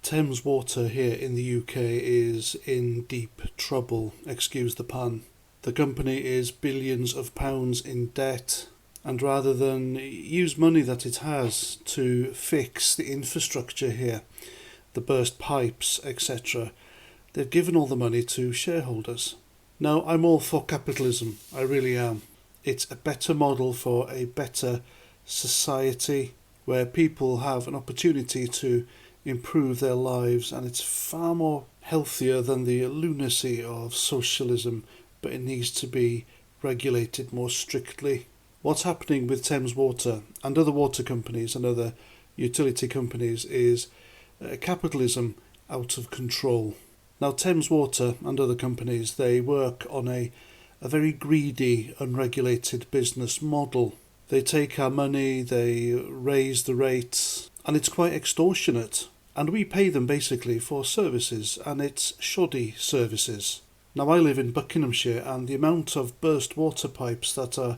Thames Water here in the UK is in deep trouble, excuse the pun. The company is billions of pounds in debt, and rather than use money that it has to fix the infrastructure here, the burst pipes, etc., they've given all the money to shareholders. Now, I'm all for capitalism, I really am. It's a better model for a better society where people have an opportunity to improve their lives, and it's far more healthier than the lunacy of socialism, but it needs to be regulated more strictly. What's happening with Thames Water and other water companies and other utility companies is capitalism out of control. Now, Thames Water and other companies, they work on a very greedy, unregulated business model. They take our money, they raise the rates, and it's quite extortionate. And we pay them basically for services, and it's shoddy services. Now, I live in Buckinghamshire, and the amount of burst water pipes that are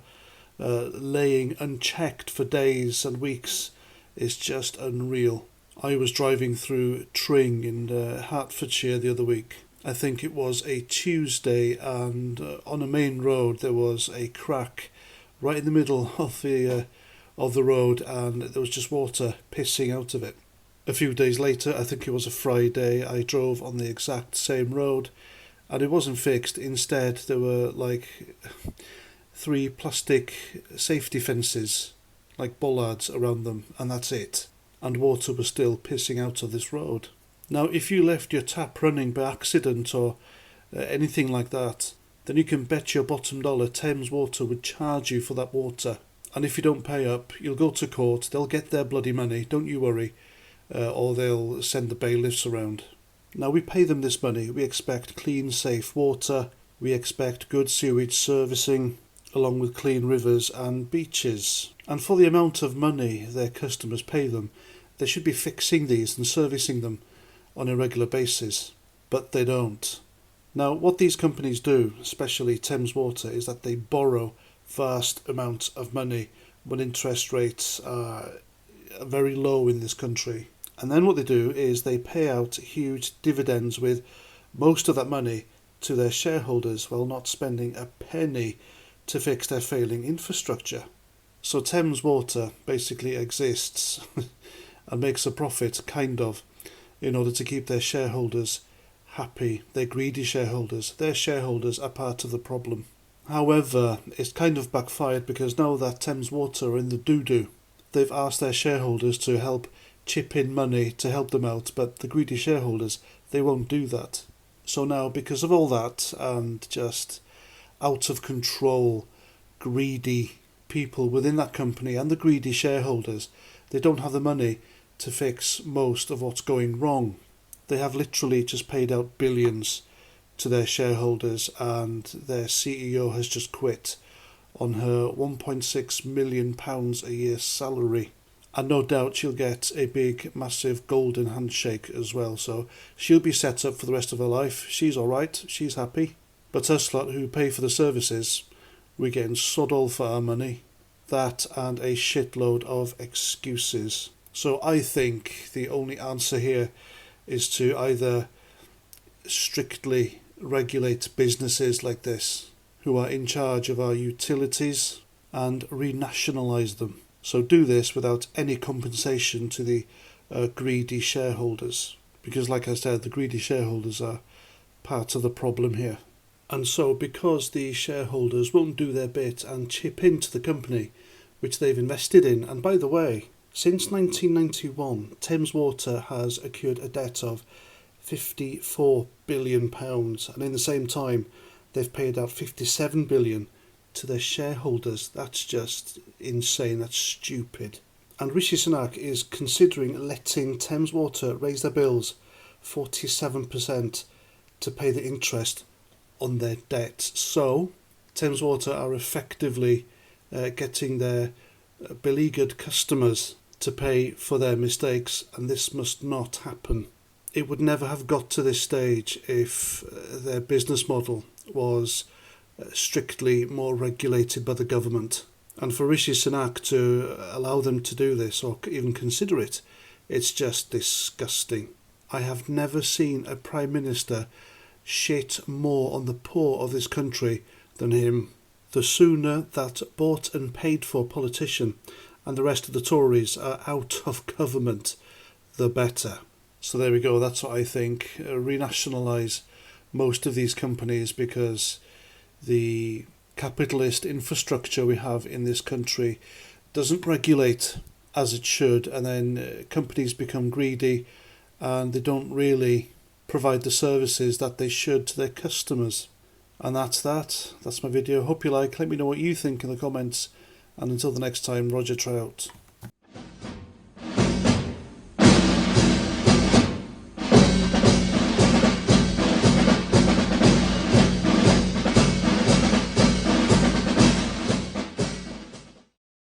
laying unchecked for days and weeks is just unreal. I was driving through Tring in Hertfordshire the other week. I think it was a Tuesday, and on a main road there was a crack right in the middle of the road, and there was just water pissing out of it. A few days later, I think it was a Friday, I drove on the exact same road, and it wasn't fixed. Instead, there were like 3 plastic safety fences, like bollards around them, and that's it. And water was still pissing out of this road. Now, if you left your tap running by accident or anything like that, then you can bet your bottom dollar Thames Water would charge you for that water. And if you don't pay up, you'll go to court, they'll get their bloody money, don't you worry, or they'll send the bailiffs around. Now, we pay them this money, we expect clean, safe water, we expect good sewage servicing, along with clean rivers and beaches. And for the amount of money their customers pay them, they should be fixing these and servicing them on a regular basis, but they don't. Now, what these companies do, especially Thames Water, is that they borrow vast amounts of money when interest rates are very low in this country. And then what they do is they pay out huge dividends with most of that money to their shareholders while not spending a penny to fix their failing infrastructure. So Thames Water basically exists and makes a profit, kind of, in order to keep their shareholders happy. They're greedy shareholders. Their shareholders are part of the problem. However, it's kind of backfired because now that Thames Water are in the doo-doo, they've asked their shareholders to help chip in money to help them out, but the greedy shareholders, they won't do that. So now, because of all that and just out of control, greedy people within that company and the greedy shareholders, they don't have the money to fix most of what's going wrong. They have literally just paid out billions to their shareholders, and their CEO has just quit on her £1.6 million a year salary. And no doubt she'll get a big, massive golden handshake as well, so she'll be set up for the rest of her life. She's alright, she's happy. But us lot who pay for the services, we're getting sod all for our money. That and a shitload of excuses. So I think the only answer here is to either strictly regulate businesses like this, who are in charge of our utilities, and renationalise them. So do this without any compensation to the greedy shareholders. Because like I said, the greedy shareholders are part of the problem here. And so because the shareholders won't do their bit and chip into the company which they've invested in, and by the way, since 1991, Thames Water has accrued a debt of £54 billion, and in the same time, they've paid out £57 billion to their shareholders. That's just insane, that's stupid. And Rishi Sunak is considering letting Thames Water raise their bills 47% to pay the interest on their debt. So, Thames Water are effectively getting their beleaguered customers to pay for their mistakes, and this must not happen. It would never have got to this stage if their business model was strictly more regulated by the government. And for Rishi Sunak to allow them to do this, or even consider it, it's just disgusting. I have never seen a Prime Minister shit more on the poor of this country than him. The sooner that bought and paid for politician and the rest of the Tories are out of government, the better. So there we go, that's what I think. Renationalise most of these companies, because the capitalist infrastructure we have in this country doesn't regulate as it should, and then companies become greedy and they don't really provide the services that they should to their customers. And that's that. That's my video. Hope you like. Let me know what you think in the comments. And until the next time, Roger Trout.